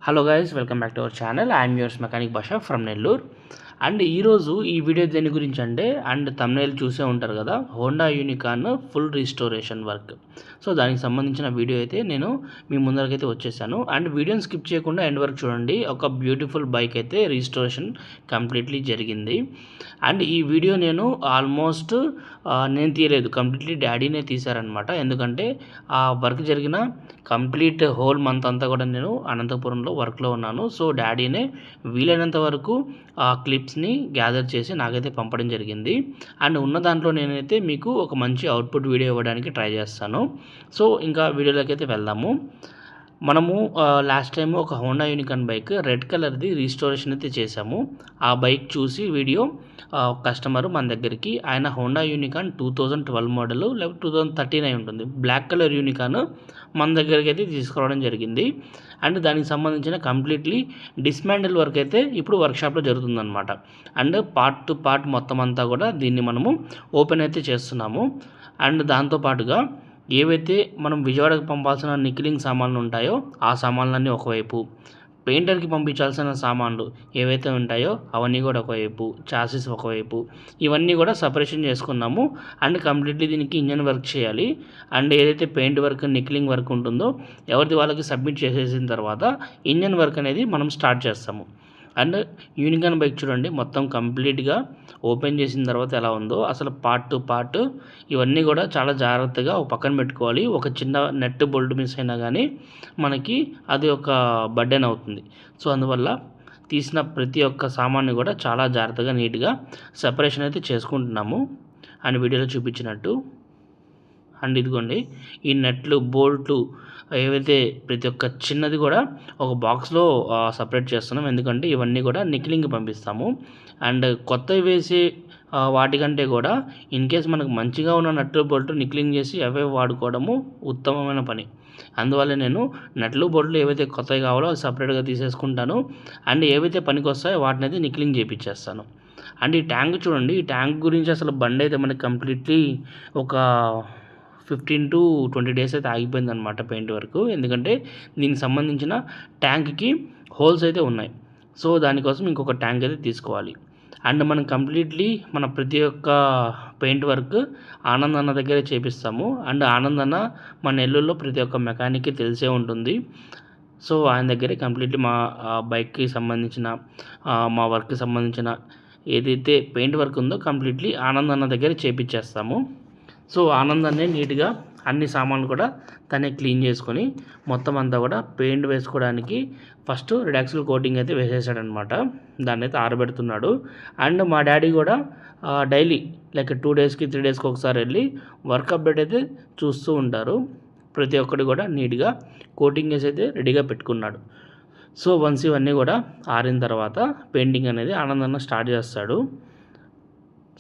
Hello guys, welcome back to our channel. I'm yours mechanic భాష from Nellore. And ఈరోజు ఈ video దేని గురించి అంటే, తమ్నైల్ చూసే ఉంటారు కదా, Honda unicorn full restoration work. So దానికి సంబంధించిన వీడియో అయితే నేను మీ ముందరకైతే వచ్చేసాను. అండ్ వీడియోని స్కిప్ చేయకుండా ఎండ్ వరకు చూడండి. ఒక బ్యూటిఫుల్ బైక్ అయితే రీస్టోరేషన్ కంప్లీట్లీ జరిగింది. అండ్ ఈ వీడియో నేను ఆల్మోస్ట్ నేను తీయలేదు, కంప్లీట్లీ డాడీనే తీశారనమాట. ఎందుకంటే ఆ వర్క్ జరిగిన కంప్లీట్ హోల్ మంత్ అంతా కూడా నేను అనంతపురంలో వర్క్లో ఉన్నాను. సో డాడీనే వీలైనంత వరకు ఆ క్లిప్స్ని గ్యాదర్ చేసి నాకైతే పంపడం జరిగింది. అండ్ ఉన్న దాంట్లో నేనైతే మీకు ఒక మంచి అవుట్పుట్ వీడియో ఇవ్వడానికి ట్రై చేస్తాను. సో ఇంకా వీడియోలోకి అయితే వెళ్దాము. మనము లాస్ట్ టైం ఒక హోండా యూనికార్న్ బైక్ రెడ్ కలర్ది రీస్టోరేషన్ అయితే చేశాము. ఆ బైక్ చూసి వీడియో కస్టమర్ మన దగ్గరికి, ఆయన హోండా యూనికార్న్ 2012 మోడల్ లేకపోతే 2013 అయి ఉంటుంది, బ్లాక్ కలర్ యూనికార్న్ మన దగ్గరికి అయితే తీసుకురావడం జరిగింది. అండ్ దానికి సంబంధించిన కంప్లీట్లీ డిస్మాండిల్ వర్క్ అయితే ఇప్పుడు వర్క్షాప్లో జరుగుతుందన్నమాట. అండ్ పార్ట్ టు పార్ట్ మొత్తం అంతా కూడా దీన్ని మనము ఓపెన్ అయితే చేస్తున్నాము. అండ్ దాంతోపాటుగా ఏవైతే మనం విజయవాడకు పంపాల్సిన నికిలింగ్ సామాన్లు ఉంటాయో ఆ సామాన్లన్నీ ఒకవైపు, పెయింటర్కి పంపించాల్సిన సామాన్లు ఏవైతే ఉంటాయో అవన్నీ కూడా ఒకవైపు, చాసిస్ ఒకవైపు, ఇవన్నీ కూడా సపరేషన్ చేసుకున్నాము. అండ్ కంప్లీట్లీ దీనికి ఇంజన్ వర్క్ చేయాలి. అండ్ ఏదైతే పెయింట్ వర్క్, నికిలింగ్ వర్క్ ఉంటుందో ఎవరిది వాళ్ళకి సబ్మిట్ చేసేసిన తర్వాత ఇంజన్ వర్క్ అనేది మనం స్టార్ట్ చేస్తాము. అండ్ యూనికార్న్ బైక్ చూడండి, మొత్తం కంప్లీట్గా ఓపెన్ చేసిన తర్వాత ఎలా ఉందో, అసలు పార్ట్ టు పార్ట్ ఇవన్నీ కూడా చాలా జాగ్రత్తగా ఒక పక్కన పెట్టుకోవాలి. ఒక చిన్న నెట్ బోల్ట్ మిస్ అయినా కానీ మనకి అది ఒక బర్డెన్ అవుతుంది. సో అందువల్ల తీసిన ప్రతి ఒక్క సామాన్ని కూడా చాలా జాగ్రత్తగా నీట్గా సెపరేషన్ అయితే చేసుకుంటున్నాము అండ్ వీడియోలో చూపించినట్టు. అండ్ ఇదిగోండి, ఈ నెట్లు, బోల్ట్లు ఏవైతే ప్రతి ఒక్క చిన్నది కూడా ఒక బాక్స్లో సపరేట్ చేస్తున్నాం. ఎందుకంటే ఇవన్నీ కూడా నికిలింగ్ పంపిస్తాము. అండ్ కొత్తవి వేసి వాటికంటే కూడా ఇన్ కేస్ మనకు మంచిగా ఉన్న నట్లు బోల్ట్లు నికిలింగ్ చేసి అవే వాడుకోవడము ఉత్తమమైన పని. అందువల్ల నేను నట్లు బోల్ట్లు ఏవైతే కొత్తవి కావాలో అవి సపరేట్గా తీసేసుకుంటాను. అండ్ ఏవైతే పనికి వస్తాయో వాటిని అయితే నికిలింగ్ చేయించేస్తాను. అండ్ ఈ ట్యాంక్ చూడండి, ఈ ట్యాంక్ గురించి అసలు బండి అయితే మనకి కంప్లీట్లీ ఒక 15 to 20 డేస్ అయితే ఆగిపోయిందనమాట పెయింట్ వరకు. ఎందుకంటే దీనికి సంబంధించిన ట్యాంక్కి హోల్స్ అయితే ఉన్నాయి. సో దానికోసం ఇంకొక ట్యాంక్ అయితే తీసుకోవాలి. అండ్ మనం కంప్లీట్లీ మన ప్రతి ఒక్క పెయింట్ వర్క్ ఆనంద్ అన్న దగ్గరే చేపిస్తాము. అండ్ ఆనంద్ అన్న మన నెల్లూరులో ప్రతి ఒక్క మెకానిక్కి తెలిసే ఉంటుంది. సో ఆయన దగ్గరే కంప్లీట్లీ మా బైక్కి సంబంధించిన మా వర్క్కి సంబంధించిన ఏదైతే పెయింట్ వర్క్ ఉందో కంప్లీట్లీ ఆనంద్ అన్న దగ్గర చేపించేస్తాము. సో ఆనందాన్ని నీట్గా అన్ని సామాన్లు కూడా తనే క్లీన్ చేసుకొని మొత్తం అంతా కూడా పెయింట్ వేసుకోవడానికి ఫస్ట్ రిడాక్సిల్ కోటింగ్ అయితే వేసేసాడనమాట. దాన్ని అయితే ఆరబెడుతున్నాడు. అండ్ మా డాడీ కూడా డైలీ లైక్ 2 డేస్కి 3 డేస్కి ఒకసారి వెళ్ళి వర్క్ అప్డేట్ అయితే చూస్తూ ఉంటారు. ప్రతి ఒక్కటి కూడా నీట్గా కోటింగ్ వేసి అయితే రెడీగా పెట్టుకున్నాడు. సో వన్స్ ఇవన్నీ కూడా ఆరిన తర్వాత పెయింటింగ్ అనేది ఆనందంగా స్టార్ట్ చేస్తాడు.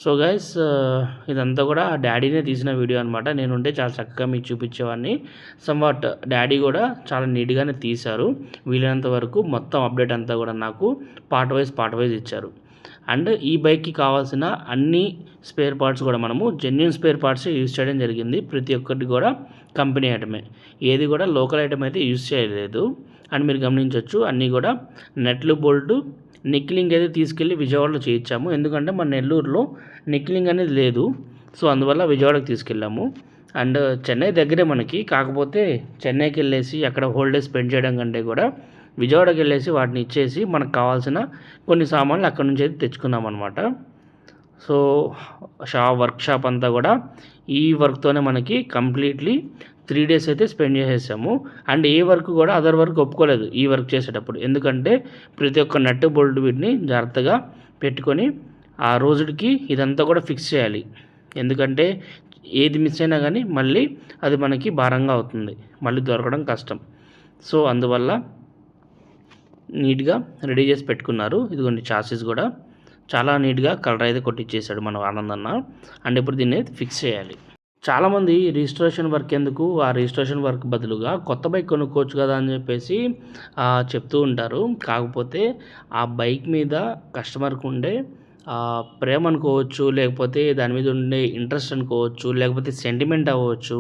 సో గైస్, ఇదంతా కూడా డాడీనే తీసిన వీడియో అనమాట. నేనుంటే చాలా చక్కగా మీకు చూపించేవాడిని. సమ్వాట్ డాడీ కూడా చాలా నీట్గానే తీశారు. వీలైనంత వరకు మొత్తం అప్డేట్ అంతా కూడా నాకు పార్ట్ వైజ్ ఇచ్చారు. అండ్ ఈ బైక్కి కావాల్సిన అన్ని స్పేర్ పార్ట్స్ కూడా మనము జెన్యూన్ స్పేర్ పార్ట్స్ యూజ్ చేయడం జరిగింది. ప్రతి ఒక్కటి కూడా కంపెనీ ఐటమే, ఏది కూడా లోకల్ ఐటమ్ అయితే యూజ్ చేయలేదు. అండ్ మీరు గమనించవచ్చు, అన్నీ కూడా నెట్లు, బోల్టు, నిక్లింగ్ అయితే తీసుకెళ్ళి విజయవాడలో చేయించాము. ఎందుకంటే మన నెల్లూరులో నిక్లింగ్ అనేది లేదు. సో అందువల్ల విజయవాడకి తీసుకెళ్ళాము. అండ్ చెన్నై దగ్గరే మనకి, కాకపోతే చెన్నైకి వెళ్ళేసి అక్కడ హోల్ డే స్పెండ్ చేయడం కంటే కూడా విజయవాడకి వెళ్ళేసి వాటిని ఇచ్చేసి మనకు కావాల్సిన కొన్ని సామాన్లు అక్కడ నుంచి అయితే తెచ్చుకున్నాం అనమాట. సో వర్క్షాప్ అంతా కూడా ఈ వర్క్తోనే మనకి కంప్లీట్లీ 3 డేస్ అయితే స్పెండ్ చేసేసాము. అండ్ ఏ వర్క్ కూడా అదర్ వర్క్ ఒప్పుకోలేదు ఈ వర్క్ చేసేటప్పుడు. ఎందుకంటే ప్రతి ఒక్క నట్టు బోల్ట్ వీటిని జాగ్రత్తగా పెట్టుకొని ఆ రోజుకి ఇదంతా కూడా ఫిక్స్ చేయాలి. ఎందుకంటే ఏది మిస్ అయినా కానీ మళ్ళీ అది మనకి భారంగా అవుతుంది, మళ్ళీ దొరకడం కష్టం. సో అందువల్ల నీట్గా రెడీ చేసి పెట్టుకున్నారు. ఇదిగోండి, చాసిస్ కూడా చాలా నీట్గా కలర్ అయితే కొట్టించేసాడు మన ఆనందన్న. అండ్ ఇప్పుడు దీన్ని ఫిక్స్ చేయాలి. చాలామంది రిజిస్ట్రేషన్ వర్క్ ఎందుకు, ఆ రిజిస్ట్రేషన్ వర్క్ బదులుగా కొత్త బైక్ కొనుక్కోవచ్చు కదా అని చెప్పేసి చెప్తూ ఉంటారు. కాకపోతే ఆ బైక్ మీద కస్టమర్కి ఉండే ప్రేమ అనుకోవచ్చు, లేకపోతే దాని మీద ఉండే ఇంట్రెస్ట్ అనుకోవచ్చు, లేకపోతే సెంటిమెంట్ అవ్వచ్చు.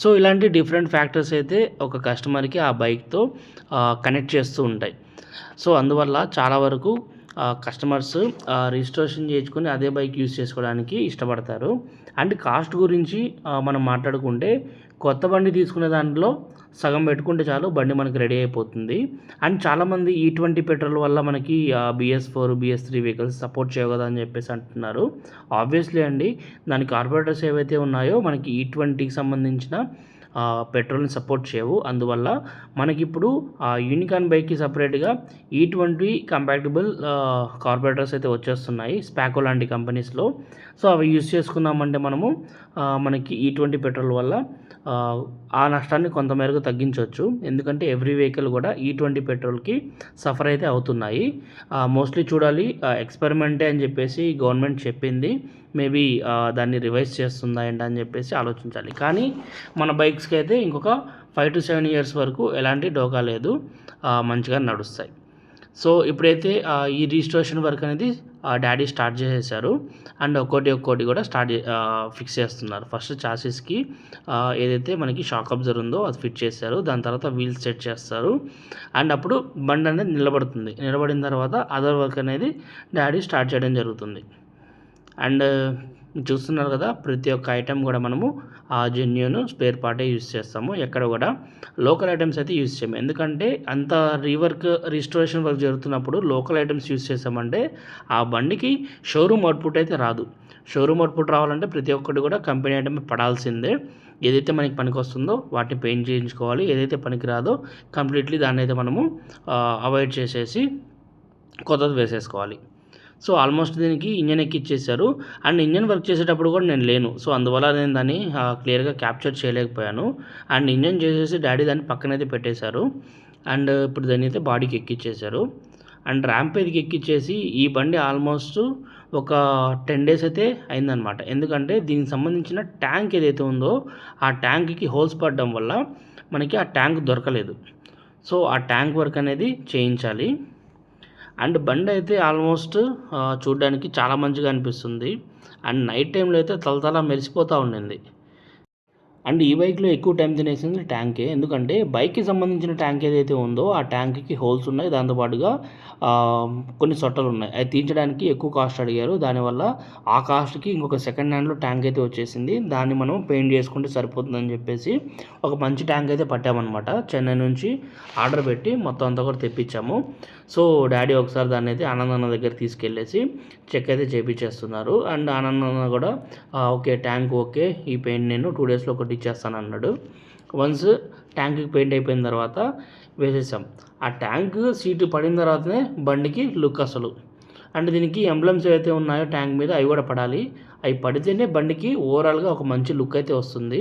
సో, ఇలాంటి డిఫరెంట్ ఫ్యాక్టర్స్ అయితే ఒక కస్టమర్‌కి ఆ బైక్‌తో కనెక్ట్ చేస్తూ ఉంటాయి. సో, అందువల్ల చాలా వరకు కస్టమర్స్ రిజిస్ట్రేషన్ చేయించుకొని అదే బైక్ యూజ్ చేసుకోవడానికి ఇష్టపడతారు. అండ్ కాస్ట్ గురించి మనం మాట్లాడుకుంటే కొత్త బండి తీసుకునే దాంట్లో సగం పెట్టుకుంటే చాలు బండి మనకి రెడీ అయిపోతుంది. అండ్ చాలామంది E20 పెట్రోల్ వల్ల మనకి BS4, BS3 వెహికల్స్ సపోర్ట్ చేయవు కదా అని చెప్పేసి అంటున్నారు. ఆబ్వియస్లీ అండి, దాని కార్బొరేటర్స్ ఏవైతే ఉన్నాయో మనకి E20కి సంబంధించిన పెట్రోల్ని సపోర్ట్ చేయవు. అందువల్ల మనకిప్పుడు యూనికార్న్ బైక్కి సపరేట్గా E20 కంపాటిబుల్ కార్బొరేటర్స్ అయితే వచ్చేస్తున్నాయి స్పాకో లాంటి కంపెనీస్లో. సో, అవి యూజ్ చేసుకున్నామంటే మనము మనకి E20 పెట్రోల్ వల్ల ఆ నష్టాన్ని కొంతమేరకు తగ్గించవచ్చు. ఎందుకంటే ఎవ్రీ వెహికల్ కూడా E20 పెట్రోల్కి సఫర్ అయితే అవుతున్నాయి. మోస్ట్లీ చూడాలి, ఎక్స్పెరిమెంటే అని చెప్పేసి గవర్నమెంట్ చెప్పింది. మేబీ దాన్ని రివైజ్ చేస్తుందా ఏంటని చెప్పేసి ఆలోచించాలి. కానీ మన బైక్స్కి అయితే ఇంకొక 5 to 7 ఇయర్స్ వరకు ఎలాంటి డోకా లేదు, మంచిగా నడుస్తాయి. సో, ఇప్పుడైతే ఈ రిజిస్ట్రేషన్ వర్క్ అనేది డాడీ స్టార్ట్ చేసేసారు. అండ్ ఒక్కోటి కూడా ఫిక్స్ చేస్తున్నారు. ఫస్ట్ చాసిస్కి ఏదైతే మనకి షాక్ అబ్జర్వర్ ఉందో అది ఫిట్ చేశారు. దాని తర్వాత వీల్స్ సెట్ చేస్తారు. అండ్ అప్పుడు బండి అనేది నిలబడుతుంది. నిలబడిన తర్వాత అదర్ వర్క్ అనేది డాడీ స్టార్ట్ చేయడం జరుగుతుంది. అండ్ చూస్తున్నారు కదా, ప్రతి ఒక్క ఐటెం కూడా మనము జెన్యూన్ స్పేర్ పార్టే యూజ్ చేస్తాము. ఎక్కడ కూడా లోకల్ ఐటమ్స్ అయితే యూజ్ చేయము. ఎందుకంటే అంత రిజిస్ట్రేషన్ వర్క్ జరుగుతున్నప్పుడు లోకల్ ఐటమ్స్ యూజ్ చేసామంటే ఆ బండికి షోరూమ్ అవుట్పుట్ అయితే రాదు. షోరూమ్ అవుట్పుట్ రావాలంటే ప్రతి ఒక్కటి కూడా కంపెనీ ఐటమ్ పడాల్సిందే. ఏదైతే మనకి పనికి వస్తుందో వాటిని పెయింట్ చేయించుకోవాలి. ఏదైతే పనికి రాదో కంప్లీట్లీ దాన్ని అయితే మనము అవాయిడ్ చేసేసి కొత్తది వేసేసుకోవాలి. సో, ఆల్మోస్ట్ దీనికి ఇంజన్ ఎక్కిచ్చేసారు. అండ్ ఇంజన్ వర్క్ చేసేటప్పుడు కూడా నేను లేను. సో, అందువల్ల నేను దాన్ని క్లియర్గా క్యాప్చర్ చేయలేకపోయాను. అండ్ ఇంజన్ చేసేసి డాడీ దాన్ని పక్కనైతే పెట్టేశారు. అండ్ ఇప్పుడు దాన్ని అయితే బాడీకి ఎక్కిచ్చేశారు. అండ్ ర్యాంప్ మీదకి ఎక్కిచ్చేసి ఈ బండి ఆల్మోస్ట్ ఒక 10 days అయితే అయిందనమాట. ఎందుకంటే దీనికి సంబంధించిన ట్యాంక్ ఏదైతే ఉందో ఆ ట్యాంక్కి హోల్స్ పడడం వల్ల మనకి ఆ ట్యాంక్ దొరకలేదు. సో, ఆ ట్యాంక్ వర్క్ అనేది చేయించాలి. అండ్ బండి అయితే ఆల్మోస్ట్ చూడడానికి చాలా మంచిగా అనిపిస్తుంది. అండ్ నైట్ టైంలో అయితే తలతలా మెరిసిపోతూ ఉండింది. అండ్ ఈ బైక్లో ఎక్కువ టైం తినేసింది ట్యాంకే. ఎందుకంటే బైక్కి సంబంధించిన ట్యాంక్ ఏదైతే ఉందో ఆ ట్యాంక్కి హోల్స్ ఉన్నాయి. దాంతోపాటుగా కొన్ని సొట్టలు ఉన్నాయి. అవి తీయించడానికి ఎక్కువ కాస్ట్ అడిగారు. దానివల్ల ఆ కాస్ట్కి ఇంకొక సెకండ్ హ్యాండ్లో ట్యాంక్ అయితే వచ్చేసింది. దాన్ని మనం పెయింట్ చేసుకుంటే సరిపోతుందని చెప్పేసి ఒక మంచి ట్యాంక్ అయితే పట్టామన్నమాట. చెన్నై నుంచి ఆర్డర్ పెట్టి మొత్తం అంతా కూడా తెప్పించాము. సో, డాడీ ఒకసారి దాన్ని అయితే ఆనందన్న దగ్గర తీసుకెళ్ళేసి చెక్ అయితే చేయించేస్తున్నారు. అండ్ ఆనందన్న కూడా ఓకే, ట్యాంక్ ఓకే, ఈ పెయింట్ నేను 2 daysలో ఒకటి ఇచ్చేస్తాను అన్నాడు. వన్స్ ట్యాంక్కి పెయింట్ అయిపోయిన తర్వాత వేసేసాం. ఆ ట్యాంక్ సీటు పడిన తర్వాతనే బండికి లుక్ అసలు. అండ్ దీనికి ఎంబ్లమ్స్ ఏవైతే ఉన్నాయో ట్యాంక్ మీద అవి కూడా పడాలి. అవి పడితేనే బండికి ఓవరాల్గా ఒక మంచి లుక్ అయితే వస్తుంది.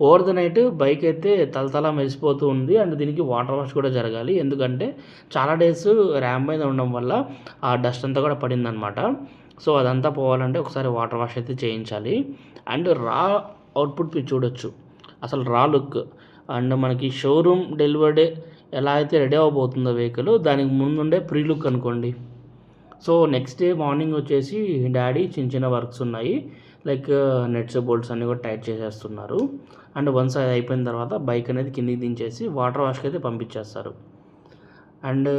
ఓవర్ ద నైట్ బైక్ అయితే తలతలా మెరిసిపోతూ ఉంది. అండ్ దీనికి వాటర్ వాష్ కూడా జరగాలి. ఎందుకంటే చాలా డేస్ ర్యామ్ మీద ఉండడం వల్ల ఆ డస్ట్ అంతా కూడా పడిందనమాట. సో, అదంతా పోవాలంటే ఒకసారి వాటర్ వాష్ అయితే చేయించాలి. అండ్ అవుట్పుట్ మీరు చూడొచ్చు, అసలు లుక్. అండ్ మనకి షోరూమ్ డెలివర్డ్ ఎలా అయితే రెడీ అవ్వబోతుందో వెహికల్, దానికి ముందుండే ప్రీ లుక్ అనుకోండి. సో, నెక్స్ట్ డే మార్నింగ్ వచ్చేసి డాడీ చిన్న వర్క్స్ ఉన్నాయి. లైక్ నెట్స్ బోల్ట్స్ అన్నీ కూడా టైట్ చేసేస్తున్నారు. అండ్ వన్స్ అది అయిపోయిన తర్వాత బైక్ అనేది కిందికి దించేసి వాటర్ వాష్కి అయితే పంపించేస్తారు. అండ్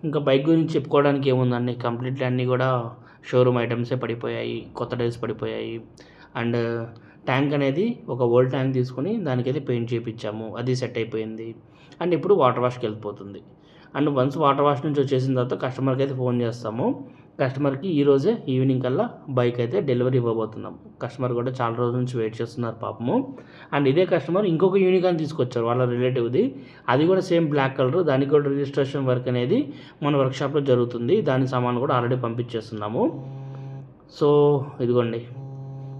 ఇంకా బైక్ గురించి చెప్పుకోవడానికి ఏముందండి, కంప్లీట్లీ అన్నీ కూడా షోరూమ్ ఐటమ్సే పడిపోయాయి, కొత్త డేస్ పడిపోయాయి. అండ్ ట్యాంక్ అనేది ఒక ఓల్డ్ ట్యాంక్ తీసుకొని దానికైతే పెయింట్ చేయించాము, అది సెట్ అయిపోయింది. అండ్ ఇప్పుడు వాటర్ వాష్కి వెళ్ళిపోతుంది. అండ్ వన్స్ వాటర్ వాష్ నుంచి వచ్చేసిన తర్వాత కస్టమర్కి అయితే ఫోన్ చేస్తాము. కస్టమర్కి ఈరోజే ఈవినింగ్ కల్లా బైక్ అయితే డెలివరీ ఇవ్వబోతున్నాం. కస్టమర్ కూడా చాలా రోజుల నుంచి వెయిట్ చేస్తున్నారు పాపము. అండ్ ఇదే కస్టమర్ ఇంకొక యూనికాన్ తీసుకొచ్చారు వాళ్ళ రిలేటివ్ది. అది కూడా సేమ్ బ్లాక్ కలర్. దానికి కూడా రిజిస్ట్రేషన్ వర్క్ అనేది మన వర్క్షాప్లో జరుగుతుంది. దాని సామాన్ కూడా ఆల్రెడీ పంపించేస్తున్నాము. సో, ఇదిగోండి,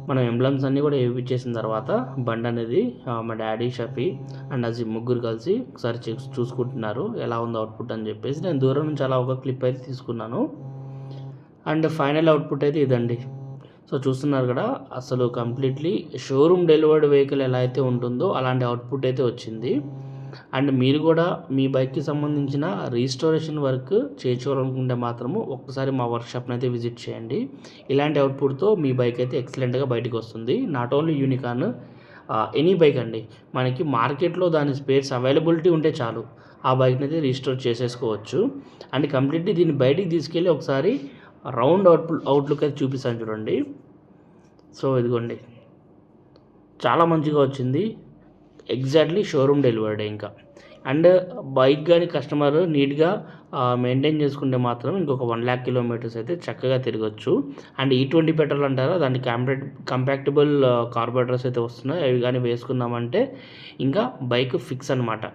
మనం ఎంబ్లమ్స్ అన్నీ కూడా వేయించేసిన తర్వాత బండి అనేది మా డాడీ, షఫీ అండ్ అజీ ముగ్గురు కలిసి ఒకసారి చూసుకుంటున్నారు ఎలా ఉందో అవుట్పుట్ అని చెప్పేసి. నేను దూరం నుంచి అలా ఒక క్లిప్ అయితే తీసుకున్నాను. అండ్ ఫైనల్ అవుట్పుట్ అయితే ఇదండి. సో, చూస్తున్నారు కదా, అసలు కంప్లీట్లీ షోరూమ్ డెలివర్డ్ వెహికల్ ఎలా అయితే ఉంటుందో అలాంటి అవుట్పుట్ అయితే వచ్చింది. అండ్ మీరు కూడా మీ బైక్కి సంబంధించిన రీస్టోరేషన్ వర్క్ చేయించుకోవాలనుకుంటే మాత్రము ఒక్కసారి మా వర్క్షాప్ని అయితే విజిట్ చేయండి. ఇలాంటి అవుట్పుట్తో మీ బైక్ అయితే ఎక్సలెంట్గా బయటకు వస్తుంది. Not only unicorn, any bike అండి, మనకి మార్కెట్లో దాని స్పేర్స్ అవైలబిలిటీ ఉంటే చాలు ఆ బైక్ని అయితే రీస్టోర్ చేసేసుకోవచ్చు. అండ్ కంప్లీట్లీ దీన్ని బయటికి తీసుకెళ్ళి ఒకసారి రౌండ్ అవుట్లుక్ అయితే చూపిస్తాను చూడండి. సో ఇదిగోండి, చాలా మంచిగా వచ్చింది. ఎగ్జాక్ట్లీ షోరూమ్ డెలివర్డ్ ఇంకా. అండ్ బైక్ కానీ కస్టమర్ నీట్గా మెయింటైన్ చేసుకుంటే మాత్రం ఇంకొక 1,00,000 కిలోమీటర్స్ అయితే చక్కగా తిరగచ్చు. అండ్ E20 పెట్రోల్ అంటారా, దానికి కంపాక్టబుల్ కార్బోరేటర్స్ అయితే వస్తున్నాయి. అవి కానీ వేసుకున్నామంటే ఇంకా బైక్ ఫిక్స్ అనమాట.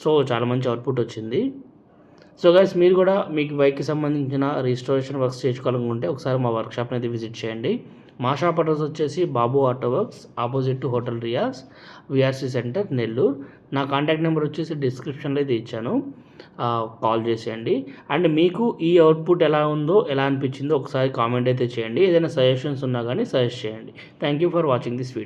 సో చాలా మంచి అవుట్పుట్ వచ్చింది. సో గైస్, మీరు కూడా మీకు బైక్కి సంబంధించిన రిజిస్ట్రేషన్ వర్క్స్ చేయించుకోవాలనుకుంటే ఒకసారి మా వర్క్షాప్ని అయితే విజిట్ చేయండి. మా షాప్ అడ్రస్ వచ్చేసి Babu auto works, opposite to hotel Riaz, VRC centre, Nellore. నా కాంటాక్ట్ నెంబర్ వచ్చేసి డిస్క్రిప్షన్లో అయితే ఇచ్చాను, కాల్ చేసేయండి. అండ్ మీకు ఈ అవుట్పుట్ ఎలా ఉందో, ఎలా అనిపించిందో ఒకసారి కామెంట్ అయితే చేయండి. ఏదైనా సజెషన్స్ ఉన్నా కానీ సజెస్ట్ చేయండి. Thank you for watching this video.